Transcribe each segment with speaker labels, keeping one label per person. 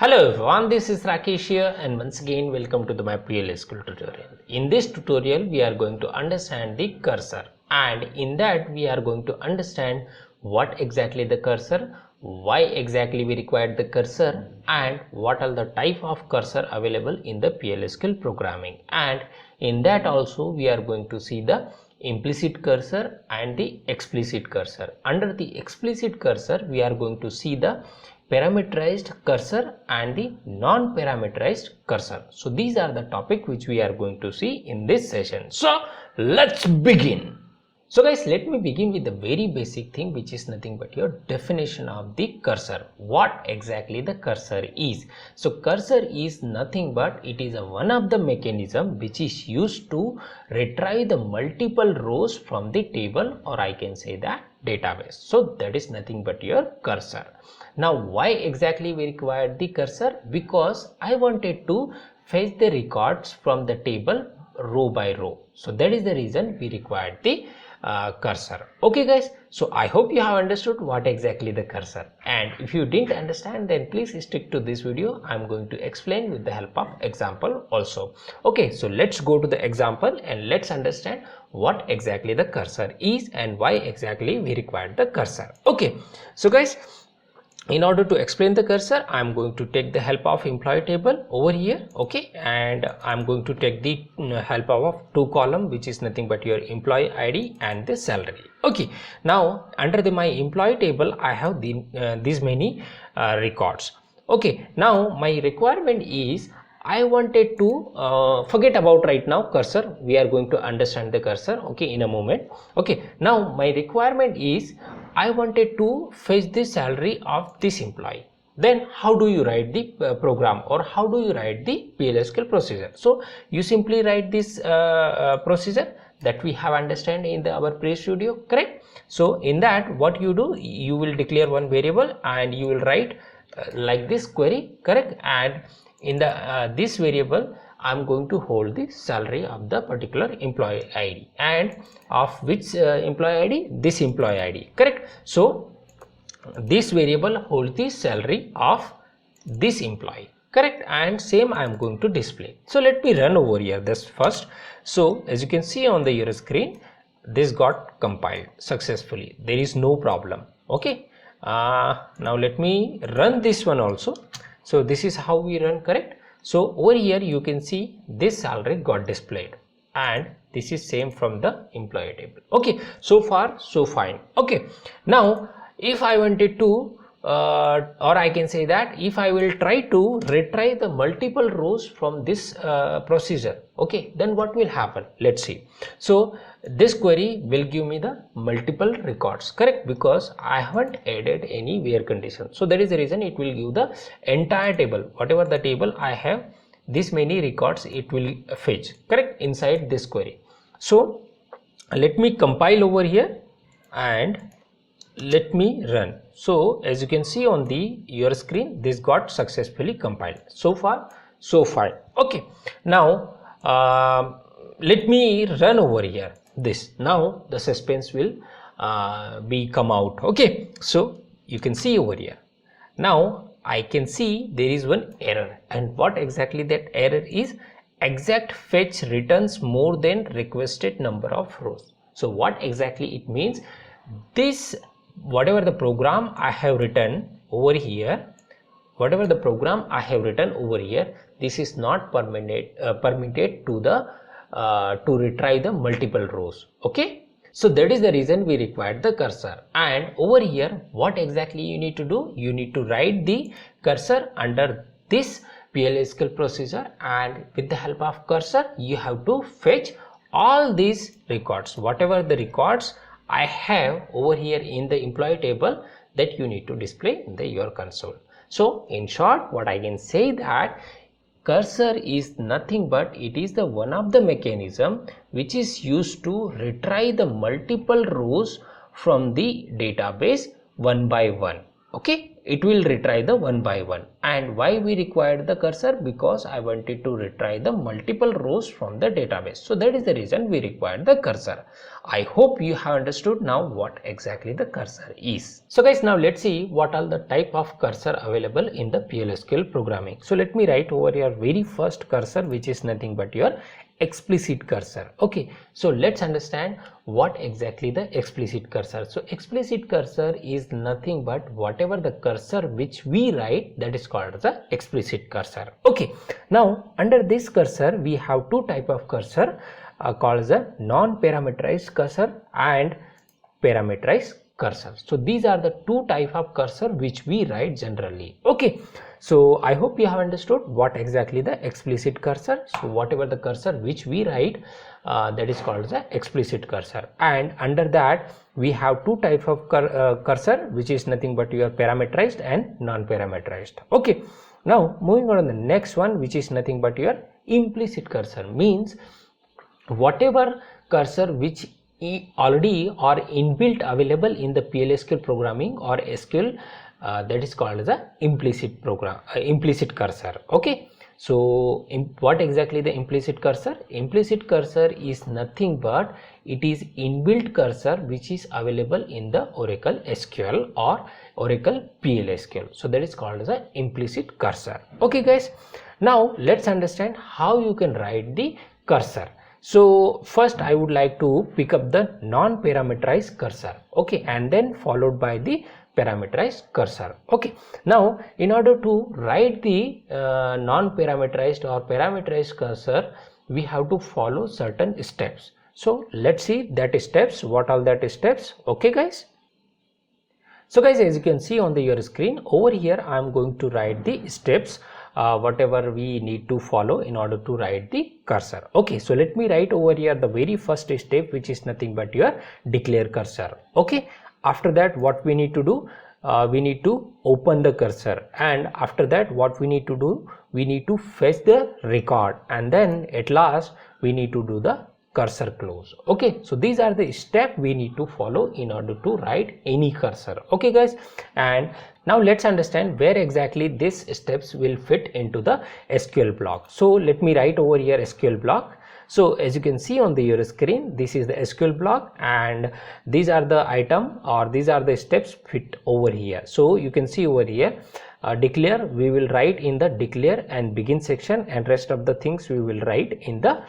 Speaker 1: Hello everyone, this is Rakesh here and once again welcome to my PLSQL tutorial. In this tutorial we are going to understand the cursor, and in that we are going to understand what exactly the cursor, why exactly we require the cursor, and what are the type of cursor available in the PLSQL programming. And in that also we are going to see the implicit cursor and the explicit cursor. Under the explicit cursor we are going to see the parameterized cursor and the non-parameterized cursor. So these are the topic which we are going to see in this session. So let's begin. So guys, let me begin with the very basic thing, which is nothing but your definition of the cursor. What exactly the cursor is? So cursor is nothing but it is one of the mechanism which is used to retrieve the multiple rows from the table, or I can say that database. So that is nothing but your cursor. Now why exactly we required the cursor? Because I wanted to fetch the records from the table row by row. So that is the reason we required the cursor. Okay guys, so I hope you have understood what exactly the cursor, and if you didn't understand then please stick to this video. I'm going to explain with the help of example also. Okay, so let's go to the example and let's understand what exactly the cursor is and why exactly we required the cursor. Okay, so guys, in order to explain the cursor, I am going to take the help of employee table over here. Okay, and I am going to take the help of two column, which is nothing but your employee ID and the salary. Okay, now under my employee table I have these many records. Okay, now my requirement is I wanted to forget about right now cursor. We are going to understand the cursor, okay, in a moment. Okay, now my requirement is I wanted to fetch the salary of this employee. Then how do you write the program, or how do you write the PLSQL procedure? So you simply write this procedure that we have understand in our previous video, correct? So in that what you do, you will declare one variable and you will write like this query, correct? And in the this variable I'm going to hold the salary of the particular employee ID, and of which employee ID, this employee ID, correct? So this variable holds the salary of this employee, correct? And same I am going to display. So let me run over here this first. So as you can see on your screen, this got compiled successfully. There is no problem. Okay, now let me run this one also. So this is how we run, correct? So over here you can see this salary got displayed, and this is same from the employee table. Okay, so far so fine. Okay, now if I wanted to or I can say that if I will try to retrieve the multiple rows from this procedure, okay, then what will happen? Let's see. So this query will give me the multiple records, correct? Because I haven't added any where condition. So that is the reason it will give the entire table, whatever the table I have, this many records it will fetch, correct, inside this query. So let me compile over here and let me run. So as you can see on your screen, this got successfully compiled. So far so fine. Okay, now let me run over here this. Now the suspense will be come out. Okay, so you can see over here, now I can see there is one error, and what exactly that error is? Exact fetch returns more than requested number of rows. So what exactly it means? This whatever the program I have written over here, this is not permitted to the to retrieve the multiple rows. Okay, so that is the reason we required the cursor. And over here what exactly you need to do? You need to write the cursor under this PLSQL procedure, and with the help of cursor you have to fetch all these records, whatever the records I have over here in the employee table, that you need to display in your console. So in short, what I can say that cursor is nothing but it is the one of the mechanism which is used to retrieve the multiple rows from the database one by one. Okay, it will retry the one by one. And why we required the cursor? Because I wanted to retry the multiple rows from the database. So that is the reason we required the cursor. I hope you have understood now what exactly the cursor is. So guys, now let's see what are the type of cursor available in the PLSQL programming. So let me write over your very first cursor, which is nothing but your explicit cursor. Okay, so let's understand what exactly the explicit cursor. So explicit cursor is nothing but whatever the cursor which we write, that is called the explicit cursor. Okay, now under this cursor we have two type of cursor called the non-parameterized cursor and parameterized cursor. So these are the two type of cursor which we write generally. Okay, so I hope you have understood what exactly the explicit cursor. So whatever the cursor which we write, that is called the explicit cursor, and under that we have two type of cursor, which is nothing but your parameterized and non-parameterized. Okay, now moving on to the next one, which is nothing but your implicit cursor. Means whatever cursor which already or inbuilt available in the PLSQL programming or SQL, that is called the implicit cursor. Okay, so what exactly the implicit cursor? Implicit cursor is nothing but it is inbuilt cursor which is available in the Oracle SQL or Oracle PLSQL. So that is called the implicit cursor. Okay guys, now let's understand how you can write the cursor. So first I would like to pick up the non-parameterized cursor. Okay, and then followed by the parameterized cursor. Okay, now in order to write the non-parameterized or parameterized cursor, we have to follow certain steps. So let's see that steps, what are that steps. Okay guys, so guys, as you can see on your screen over here, I am going to write the steps whatever we need to follow in order to write the cursor. Okay, so let me write over here the very first step, which is nothing but your declare cursor. Okay, after that what we need to do, we need to open the cursor, and after that what we need to do, we need to fetch the record, and then at last we need to do the cursor close. Okay, so these are the steps we need to follow in order to write any cursor. Okay guys, and now let's understand where exactly these steps will fit into the SQL block. So let me write over here SQL block. So as you can see on your screen, this is the SQL block, and these are the item or these are the steps fit over here. So you can see over here, declare we will write in the declare and begin section, and rest of the things we will write in the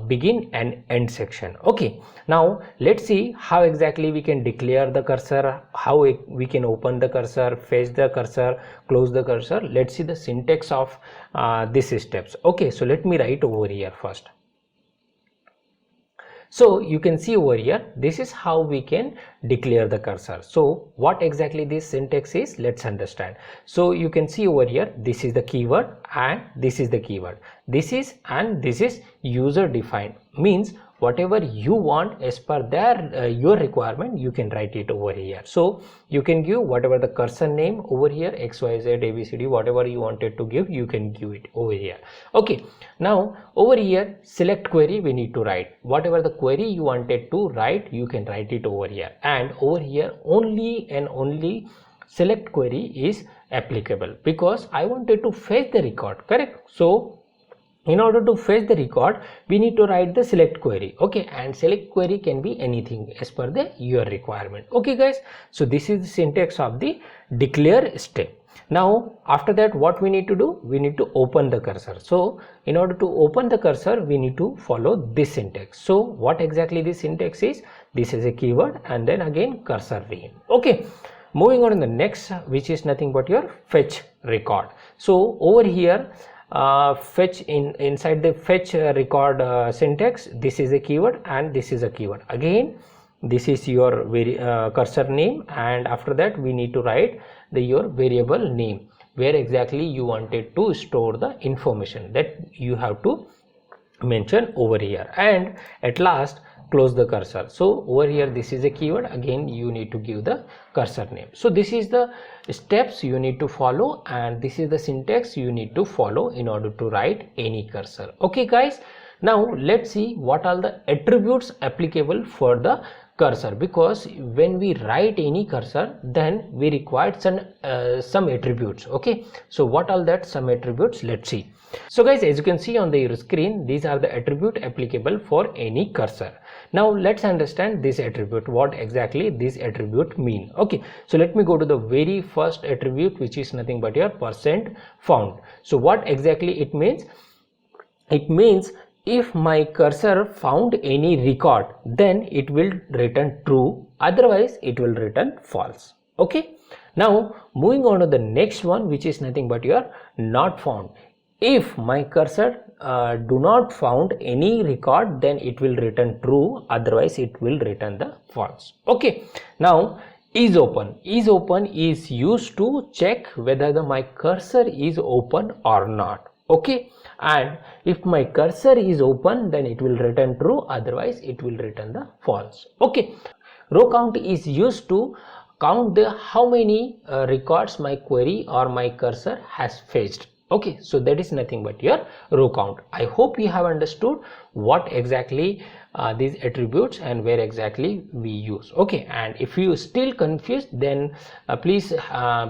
Speaker 1: begin and end section. Okay, now let's see how exactly we can declare the cursor, how we can open the cursor, fetch the cursor, close the cursor. Let's see the syntax of these steps. Okay, so let me write over here first. So you can see over here, this is how we can declare the cursor. So what exactly this syntax is, let's understand. So you can see over here, this is the keyword and this is the keyword. This is and this is user defined, means whatever you want as per their your requirement, you can write it over here. So you can give whatever the cursor name over here, XYZ ABCD, whatever you wanted to give, you can give it over here. Okay, now over here select query we need to write. Whatever the query you wanted to write, you can write it over here, and over here only and only select query is applicable because I wanted to fetch the record, correct? So in order to fetch the record, we need to write the select query. Okay, and select query can be anything as per your requirement. Okay guys, so this is the syntax of the declare step. Now after that what we need to do, we need to open the cursor. So in order to open the cursor, we need to follow this syntax. So what exactly this syntax is, this is a keyword and then again cursor name. Okay, moving on to the next, which is nothing but your fetch record. So over here, fetch inside the fetch record syntax, this is a keyword and this is a keyword. Again this is your cursor name, and after that we need to write your variable name, where exactly you wanted to store the information, that you have to mention over here, and at last close the cursor. So over here this is a keyword, again you need to give the cursor name. So this is the steps you need to follow, and this is the syntax you need to follow in order to write any cursor. Okay guys, now let's see what are the attributes applicable for the cursor, because when we write any cursor then we require some attributes. Okay, so what are that some attributes? Let's see. So guys, as you can see on your screen, these are the attribute applicable for any cursor. Now let's understand this attribute, what exactly this attribute mean. Okay, so let me go to the very first attribute, which is nothing but your %found. So what exactly it means? It means if my cursor found any record, then it will return true, otherwise it will return false. Okay, now moving on to the next one, which is nothing but your not found. If my cursor do not found any record, then it will return true, otherwise it will return the false. Okay, now is open. Is open is used to check whether my cursor is open or not. Okay, and if my cursor is open, then it will return true, otherwise it will return the false. Okay, row count is used to count the how many records my query or my cursor has fetched. Okay, so that is nothing but your row count. I hope you have understood what exactly these attributes and where exactly we use. Okay, and if you still confused, then please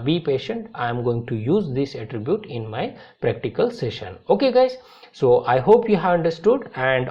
Speaker 1: be patient. I am going to use this attribute in my practical session. Okay guys, so I hope you have understood, and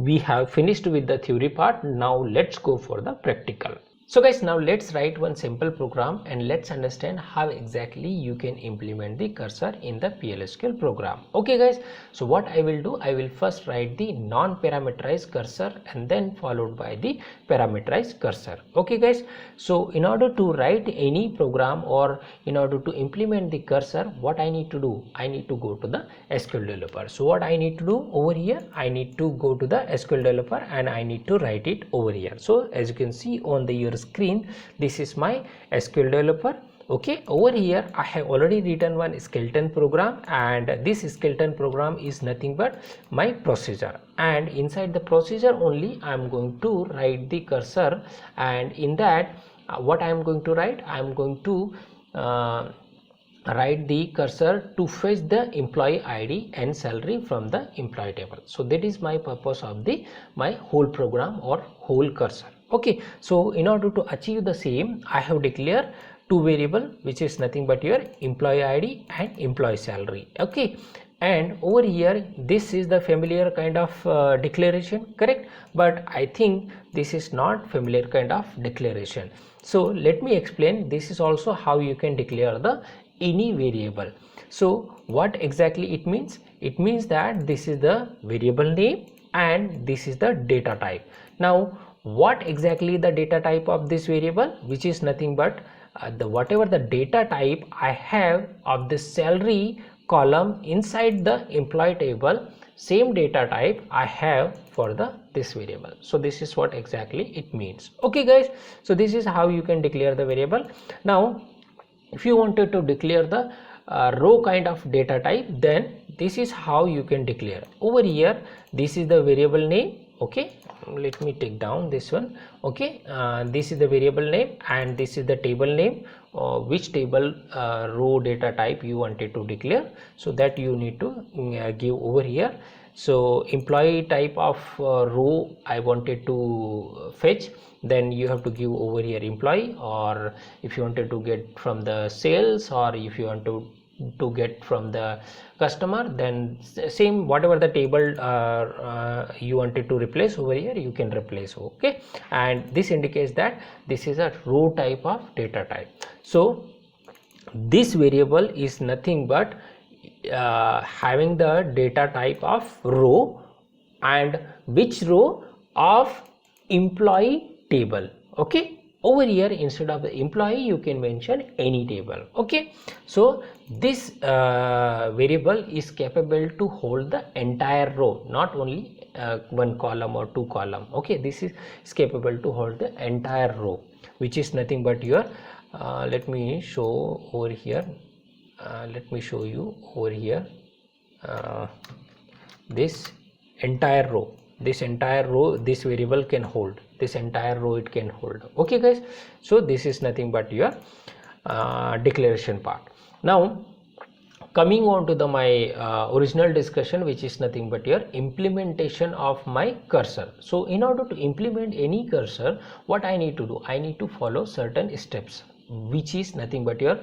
Speaker 1: we have finished with the theory part. Now let's go for the practical. So guys, now let's write one simple program and let's understand how exactly you can implement the cursor in the PLSQL program. Okay guys, so what I will do, I will first write the non-parameterized cursor and then followed by the parameterized cursor. Okay guys, so in order to write any program or in order to implement the cursor, what I need to do, I need to go to the SQL developer. So what I need to do over here, I need to go to the SQL developer and I need to write it over here. So as you can see on your screen, this is my SQL developer. Okay, over here I have already written one skeleton program, and this skeleton program is nothing but my procedure, and inside the procedure only I am going to write the cursor, and in that what I am going to write, I am going to write the cursor to fetch the employee ID and salary from the employee table. So that is my purpose of my whole program or whole cursor. Okay, so in order to achieve the same, I have declared two variables, which is nothing but your employee ID and employee salary. Okay, and over here this is the familiar kind of declaration, correct? But I think this is not familiar kind of declaration. So let me explain. This is also how you can declare the any variable. So what exactly it means? It means that this is the variable name and this is the data type. Now what exactly the data type of this variable, which is nothing but whatever the data type I have of the salary column inside the employee table, same data type I have for this variable. So this is what exactly it means. Okay guys, so this is how you can declare the variable. Now if you wanted to declare the row kind of data type, then this is how you can declare. Over here this is the variable name. Okay, let me take down this one. Okay, this is the variable name and this is the table name, which table row data type you wanted to declare, so that you need to give over here. So employee type of row I wanted to fetch, then you have to give over here employee, or if you wanted to get from the sales, or if you want to get from the customer, then same whatever the table you wanted to replace over here, you can replace. Okay, and this indicates that this is a row type of data type. So this variable is nothing but having the data type of row, and which row of employee table. Okay, over here instead of the employee you can mention any table. Okay, so this variable is capable to hold the entire row, not only one column or two column. Okay, this is capable to hold the entire row, which is nothing but your let me show over here. Let me show you over here this entire row. This entire row this variable can hold, this entire row it can hold. Okay guys, so this is nothing but your declaration part. Now coming on to the my original discussion, which is nothing but your implementation of my cursor. So in order to implement any cursor, what I need to do, I need to follow certain steps, which is nothing but your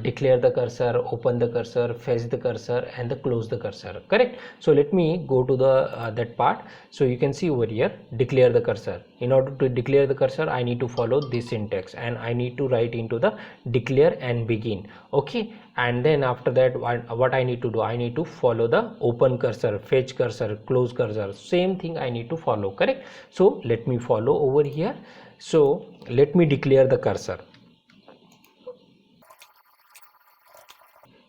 Speaker 1: declare the cursor, open the cursor, fetch the cursor, and the close the cursor, correct? So let me go to the that part. So you can see over here, declare the cursor. In order to declare the cursor, I need to follow this syntax, and I need to write into the declare and begin, okay? And then after that, what I need to do, I need to follow the open cursor, fetch cursor, close cursor, same thing I need to follow, correct? So let me follow over here. So let me declare the cursor.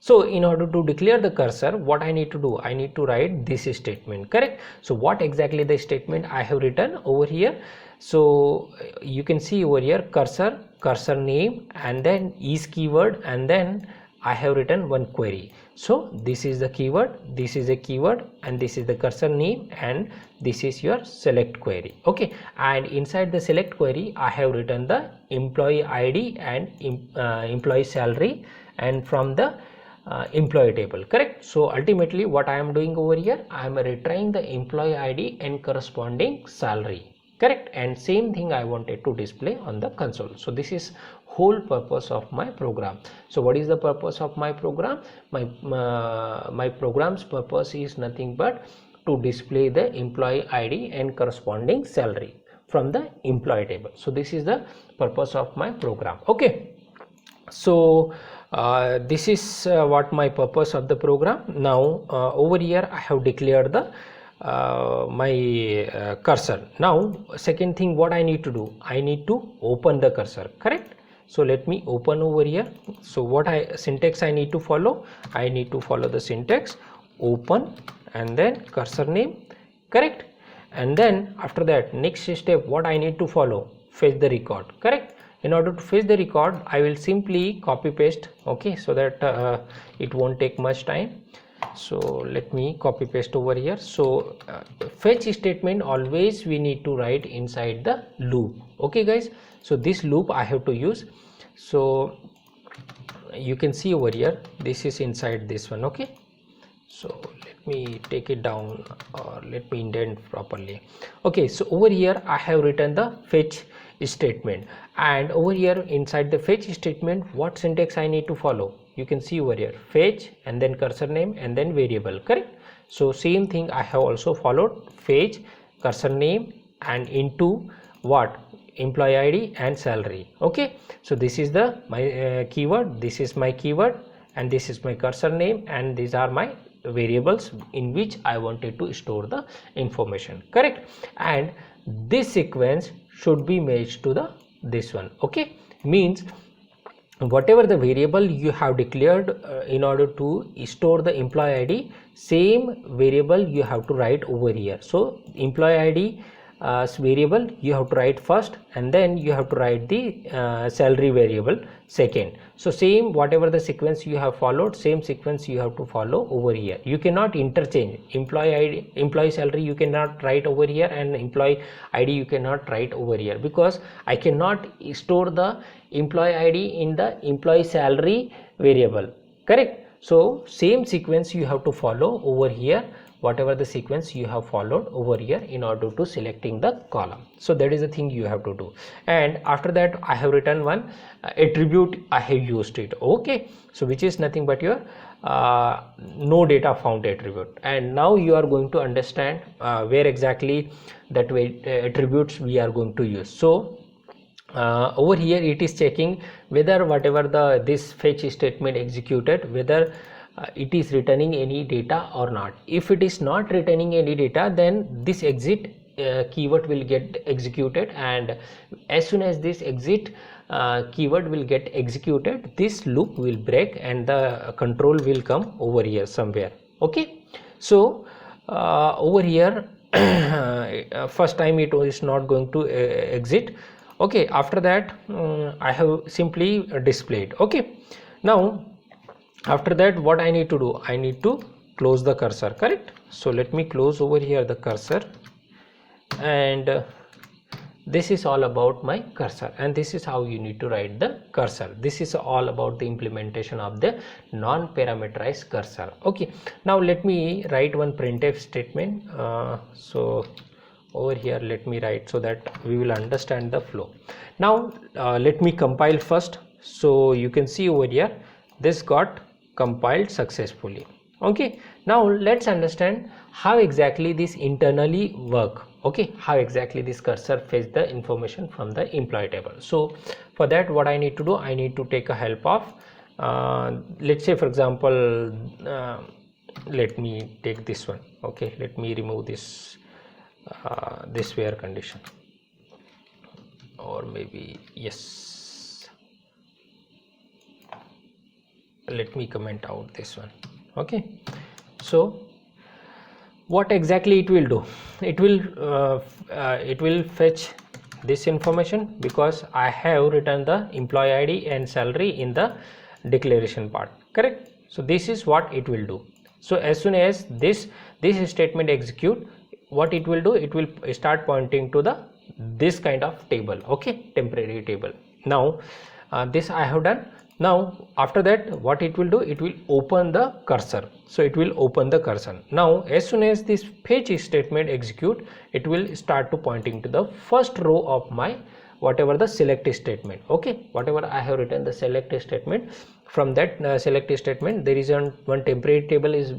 Speaker 1: So in order to declare the cursor, what I need to do, I need to write this statement, correct? So what exactly the statement I have written over here? So you can see over here, cursor, cursor name, and then is keyword, and then I have written one query. So this is the keyword, this is a keyword, and this is the cursor name, and this is your select query, okay? And inside the select query, I have written the employee ID and employee salary, and from the employee table, correct? So ultimately what I am doing over here, I am retrying the employee ID and corresponding salary, correct? And same thing I wanted to display on the console. So this is whole purpose of my program. So what is the purpose of my program? My program's purpose is nothing but to display the employee ID and corresponding salary from the employee table. So this is the purpose of my program, okay? So this is what my purpose of the program. Now over here I have declared the my cursor. Now second thing what I need to do, I need to open the cursor, correct? So let me open over here. So what syntax I need to follow, I need to follow the syntax open and then cursor name, correct? And then after that, next step what I need to follow, fetch the record, correct? In order to fetch the record, I will simply copy paste, okay, so that it won't take much time. So let me copy paste over here. So fetch statement always we need to write inside the loop, okay guys? So this loop I have to use. So you can see over here, this is inside this one, okay? So let me take it down, or let me indent properly. Okay, so over here I have written the fetch statement, and over here inside the fetch statement, what syntax I need to follow? You can see over here, fetch and then cursor name and then variable, correct? So same thing I have also followed, fetch, cursor name, and into what? Employee ID and salary, okay? So this is the my keyword, this is my keyword, and this is my cursor name, and these are my variables in which I wanted to store the information, correct? And this sequence should be matched to the this one, okay? Means whatever the variable you have declared in order to store the employee ID, same variable you have to write over here. So employee ID variable you have to write first, and then you have to write the salary variable second. So same whatever the sequence you have followed, same sequence you have to follow over here. You cannot interchange employee ID, employee salary you cannot write over here, and employee ID you cannot write over here, because I cannot store the employee ID in the employee salary variable, correct? So same sequence you have to follow over here, whatever the sequence you have followed over here in order to selecting the column. So that is the thing you have to do. And after that I have written one attribute, I have used it, okay? So which is nothing but your no data found attribute. And now you are going to understand where exactly that way attributes we are going to use. So over here it is checking whether whatever the this fetch statement executed, whether it is returning any data or not. If it is not returning any data, then this exit keyword will get executed, and as soon as this exit keyword will get executed, this loop will break and the control will come over here somewhere, okay? So over here first time it is not going to exit, okay? After that I have simply displayed, okay? Now after that what I need to do, I need to close the cursor, correct? So let me close over here the cursor, and this is all about my cursor, and this is how you need to write the cursor. This is all about the implementation of the non-parameterized cursor. Okay, now let me write one printf statement. So over here let me write so that we will understand the flow. Now let me compile first. So you can see over here this got compiled successfully. Okay, now let's understand how exactly this internally work. Okay, how exactly this cursor fetch the information from the employee table. So for that, what I need to do, I need to take a help of let's say for example let me take this one. Okay, let me remove this this where condition, or maybe yes, let me comment out this one. Okay, so what exactly it will do, it will fetch this information because I have written the employee ID and salary in the declaration part, correct? So this is what it will do. So as soon as this statement execute, what it will do, it will start pointing to the this kind of table. Okay, temporary table. Now this I have done. Now after that, what it will do, it will open the cursor. So it will open the cursor. Now as soon as this fetch statement execute, it will start to pointing to the first row of my whatever the select statement. Okay, whatever I have written the select statement, from that select statement there is one temporary table is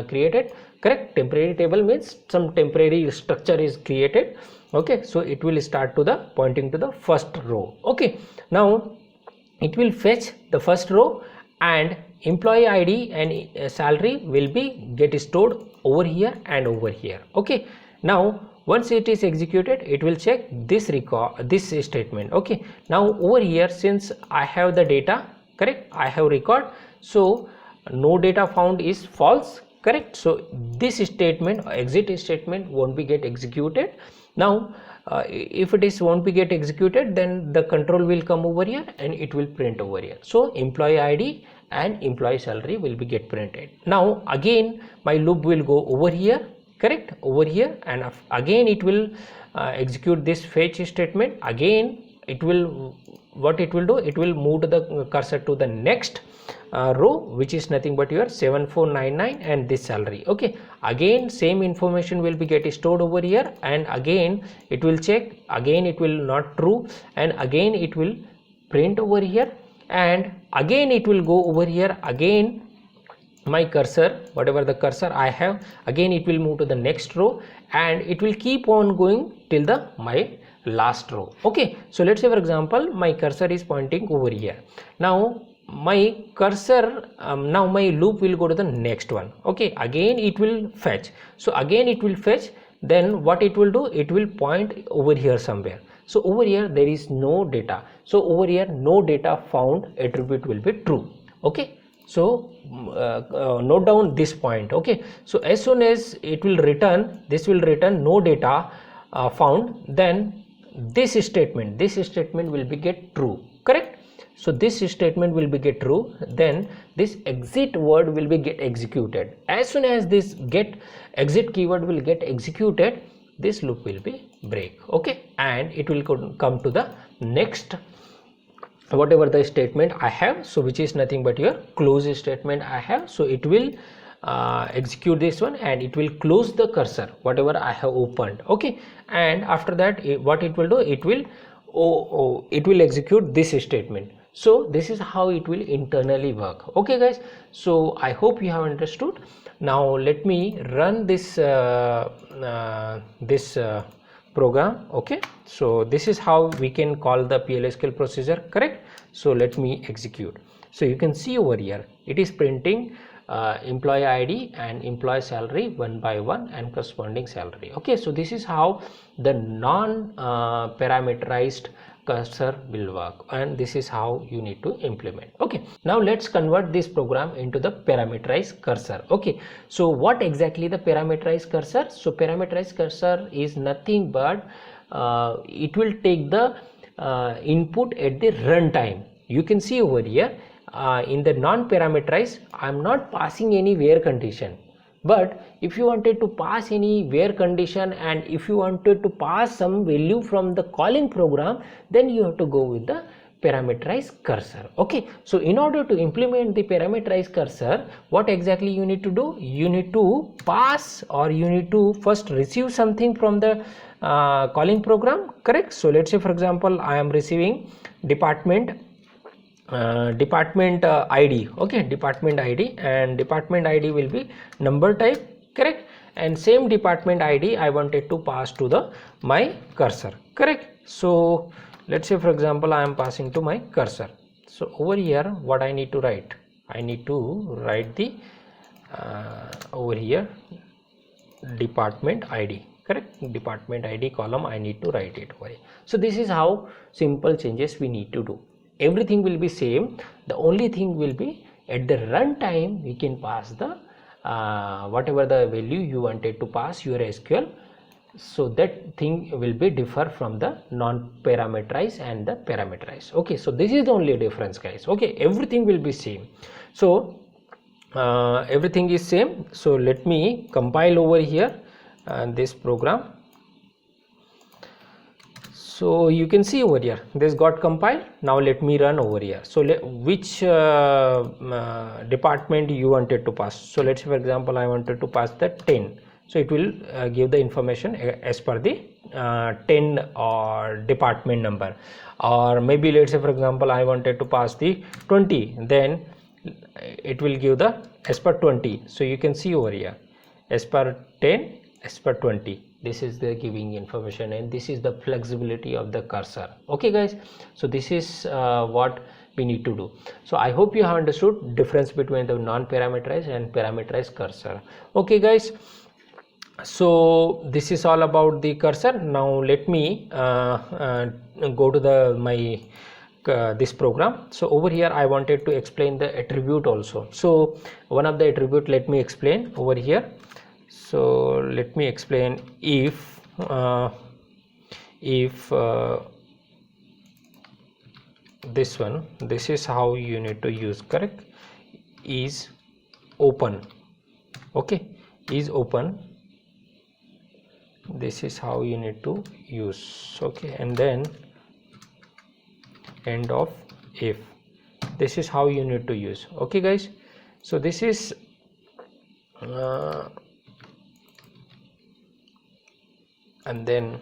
Speaker 1: created, correct? Temporary table means some temporary structure is created. Okay, so it will start to the pointing to the first row. Okay, now it will fetch the first row, and employee ID and salary will be get stored over here and over here. Okay, now once it is executed, it will check this record, this statement. Okay, now over here, since I have the data, correct, I have record, so no data found is false, correct? So this statement, exit statement, won't be get executed. Now if it is won't be get executed, then the control will come over here and it will print over here. So employee ID and employee salary will be get printed. Now again my loop will go over here, correct, over here, and again it will execute this fetch statement. Again it will, what it will do, it will move the cursor to the next row, which is nothing but your 7499 and this salary. Okay, again same information will be get stored over here, and again it will check, again it will not true, and again it will print over here, and again it will go over here. Again my cursor, whatever the cursor I have, again it will move to the next row, and it will keep on going till the my last row. Okay, so let's say for example my cursor is pointing over here. Now my cursor, now my loop will go to the next one. Okay, again it will fetch. So again it will fetch, then what it will do, it will point over here somewhere. So over here there is no data, so over here no data found attribute will be true. Okay, so note down this point. Okay, so as soon as it will return, this will return no data found, then this statement will be get true, correct? So this statement will be get true, then this exit word will be get executed. As soon as this get exit keyword will get executed, this loop will be break. Okay, and it will come to the next whatever the statement I have, so which is nothing but your close statement I have. So it will execute this one, and it will close the cursor whatever I have opened. Okay, and after that what it will do, it will execute this statement. So this is how it will internally work. Okay guys, so I hope you have understood. Now let me run this program. Okay, so this is how we can call the PLSQL procedure, correct? So let me execute. So you can see over here it is printing employee ID and employee salary one by one and corresponding salary. Okay, so this is how the non-parameterized cursor will work, and this is how you need to implement. Okay, now let's convert this program into the parameterized cursor. Okay, so what exactly the parameterized cursor? So parameterized cursor is nothing but it will take the input at the runtime. You can see over here in the non-parameterized, I am not passing any where condition. But if you wanted to pass any where condition and if you wanted to pass some value from the calling program, then you have to go with the parameterized cursor. Okay, so in order to implement the parameterized cursor, what exactly you need to do? You need to pass, or you need to first receive something from the calling program, correct? So let's say for example I am receiving department ID. Okay, department ID, and department ID will be number type, correct? And same department ID I wanted to pass to the my cursor, correct? So let's say for example I am passing to my cursor. So over here what I need to write? I need to write the over here department ID, correct? Department ID column I need to write it over here. So this is how simple changes we need to do. Everything will be same. The only thing will be at the runtime we can pass the whatever the value you wanted to pass your SQL. So that thing will be differ from the non-parameterized and the parameterized. Okay, so this is the only difference, guys. Okay, everything will be same. So everything is same. So let me compile over here this program. So you can see over here this got compiled. Now let me run over here. So which department you wanted to pass? So let's say for example I wanted to pass the 10. So it will give the information as per the 10 or department number. Or maybe let's say for example I wanted to pass the 20, then it will give the as per 20. So you can see over here as per 10, as per 20. This is the giving information, and this is the flexibility of the cursor. Okay guys, so this is what we need to do. So I hope you have understood difference between the non-parameterized and parameterized cursor. Okay guys, so this is all about the cursor. Now let me go to the my this program. So over here I wanted to explain the attribute also. So one of the attribute, let me explain over here. So let me explain if this one, this is how you need to use, correct? Is open. Okay, is open, this is how you need to use. Okay, and then end of if, this is how you need to use. Okay guys, so this is and then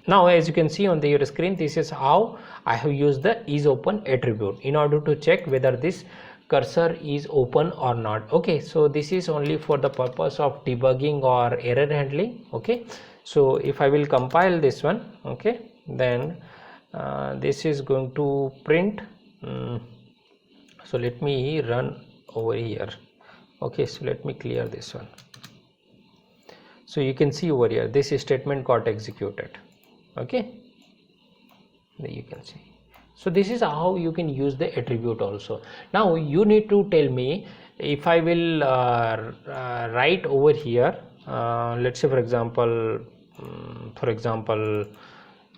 Speaker 1: now as you can see on your screen, this is how I have used the is open attribute in order to check whether this cursor is open or not. Okay, so this is only for the purpose of debugging or error handling. Okay, so if I will compile this one, okay, then this is going to print. So let me run over here. Okay, so let me clear this one. So you can see over here this statement got executed. Okay, there you can see. So this is how you can use the attribute also. Now you need to tell me if I will write over here, let's say for example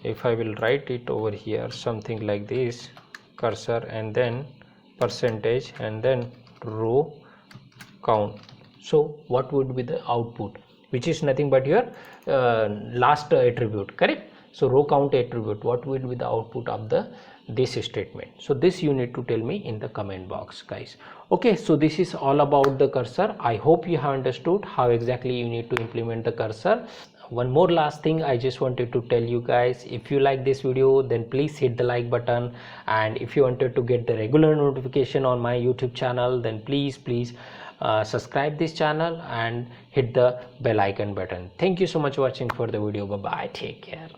Speaker 1: if I will write it over here something like this, cursor and then percentage and then row count. So what would be the output, which is nothing but your last attribute, correct? So row count attribute, what will be the output of this statement? So this you need to tell me in the comment box, guys. Okay, so this is all about the cursor. I hope you have understood how exactly you need to implement the cursor. One more last thing I just wanted to tell you guys, if you like this video then please hit the like button, and if you wanted to get the regular notification on my YouTube channel then please subscribe this channel and hit the bell icon button. Thank you so much for watching for the video. Bye bye, take care.